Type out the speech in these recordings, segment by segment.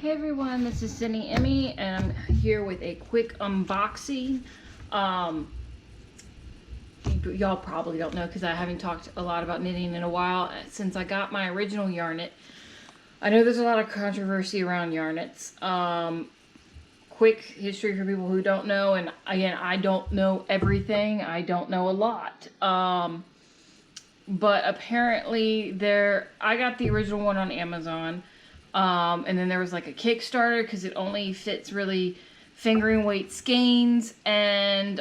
Hey everyone, this is Cindy Emmy, and I'm here with a quick unboxing. Y'all probably don't know because I haven't talked a lot about knitting in a while since I got my original Yarnit. I know there's a lot of controversy around Yarnits. Quick history for people who don't know, and again, I don't know everything. I don't know a lot. But apparently I got the original one on Amazon. And then there was like a Kickstarter because it only fits really fingering weight skeins, and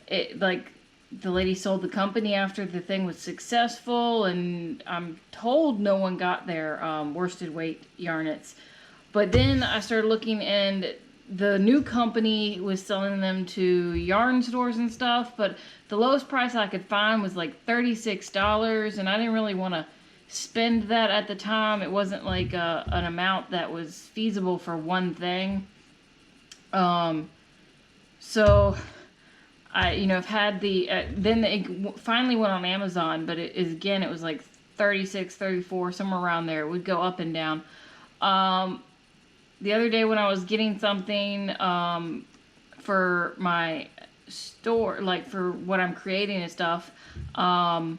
it like the lady sold the company after the thing was successful, and I'm told no one got their worsted weight Yarnits. But then I started looking, and the new company was selling them to yarn stores and stuff, but the lowest price I could find was like $36, and I didn't really want to spend that at the time. It wasn't like an amount that was feasible for one thing. So I, I've had the, then it finally went on Amazon, but it was like 36, 34, somewhere around there. It would go up and down. The other day when I was getting something, for my store, like for what I'm creating and stuff, for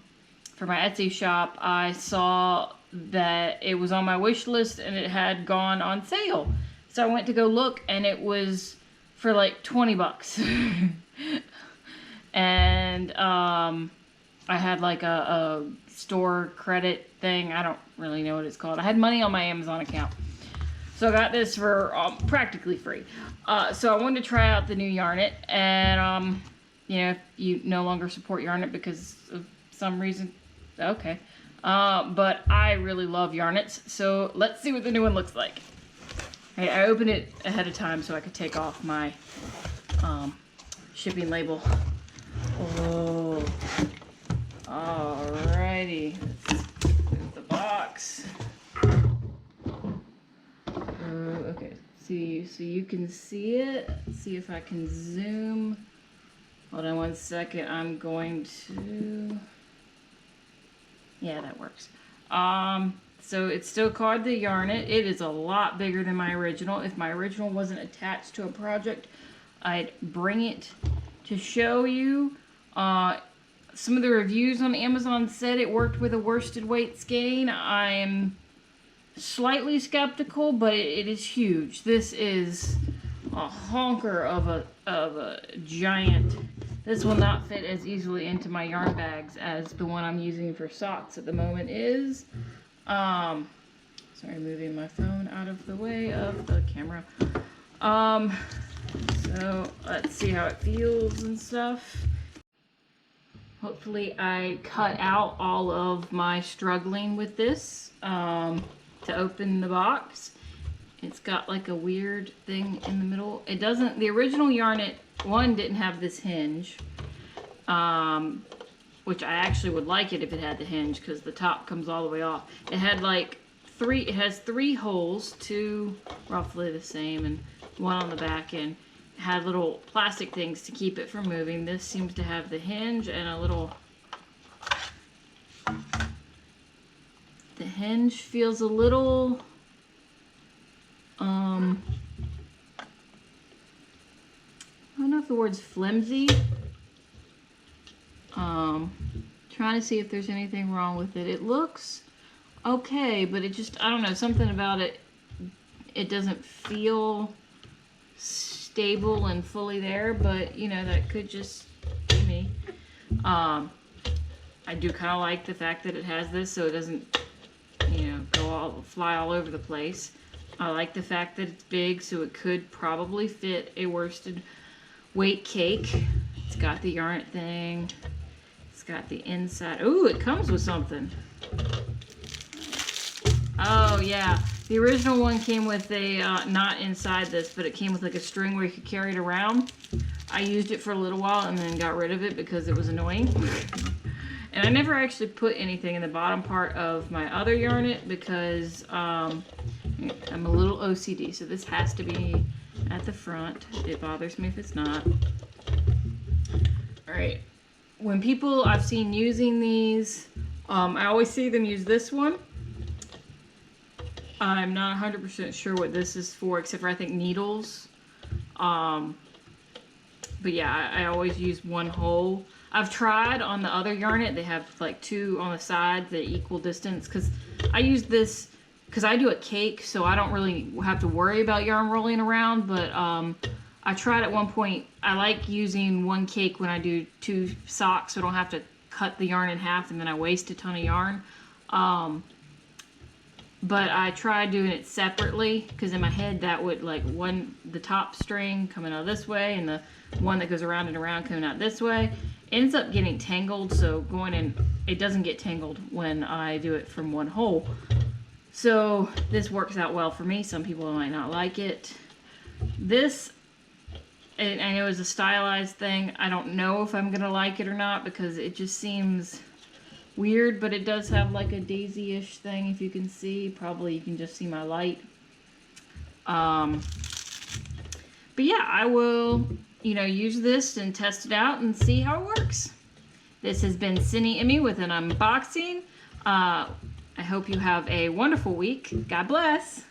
my Etsy shop, I saw that it was on my wish list and it had gone on sale. So I went to go look, and it was for like 20 bucks. And I had like a store credit thing. I don't really know what it's called. I had money on my Amazon account. So I got this for practically free. So I wanted to try out the new Yarnit, and if you no longer support Yarnit because of some reason, okay. But I really love Yarnits, so let's see what the new one looks like. Okay, I opened it ahead of time so I could take off my shipping label. Oh, alrighty. There's the box. Okay, so you can see it. Let's see if I can zoom. Hold on one second. I'm going to... Yeah, that works. So it's still called the Yarnit. It is a lot bigger than my original. If my original wasn't attached to a project, I'd bring it to show you. Some of the reviews on Amazon said it worked with a worsted weight skein. I'm slightly skeptical, but it is huge. This is a honker of a giant. This will not fit as easily into my yarn bags as the one I'm using for socks at the moment is. Sorry, moving my phone out of the way of the camera. So let's see how it feels and stuff. Hopefully I cut out all of my struggling with this to open the box. It's got like a weird thing in the middle. It doesn't, the original Yarnit one didn't have this hinge, which I actually would like it if it had the hinge because the top comes all the way off. It had like it has three holes, two roughly the same and one on the back end. It had little plastic things to keep it from moving. This seems to have the hinge and a little, the hinge feels a little, I don't know if the word's flimsy. Trying to see if there's anything wrong with it. It looks okay, but it just, I don't know, something about it, it doesn't feel stable and fully there, but that could just be me. I do kind of like the fact that it has this so it doesn't, fly all over the place. I like the fact that it's big, so it could probably fit a worsted weight cake. It's got the Yarnit thing. It's got the inside. Ooh, it comes with something. Oh, yeah. The original one came with a, not inside this, but it came with like a string where you could carry it around. I used it for a little while and then got rid of it because it was annoying. And I never actually put anything in the bottom part of my other Yarnit because I'm a little OCD, so this has to be at the front. It bothers me if it's not. Alright, when people I've seen using these, I always see them use this one. I'm not 100% sure what this is for, except for I think needles. But yeah, I always use one hole. I've tried on the other Yarnit, they have like two on the sides that equal distance, because I use this because I do a cake, so I don't really have to worry about yarn rolling around. But I tried at one point, I like using one cake when I do 2 socks, so I don't have to cut the yarn in half and then I waste a ton of yarn. But I tried doing it separately, because in my head that would, like, the top string coming out this way and the one that goes around and around coming out this way ends up getting tangled. So going in, it doesn't get tangled when I do it from one hole. So this works out well for me. Some people might not like it. This, I know, is a stylized thing. I don't know if I'm gonna like it or not, because it just seems weird, but it does have like a daisy-ish thing, if you can see. Probably you can just see my light. But yeah, I will, use this and test it out and see how it works. This has been Cindy Emmy with an unboxing. I hope you have a wonderful week. God bless.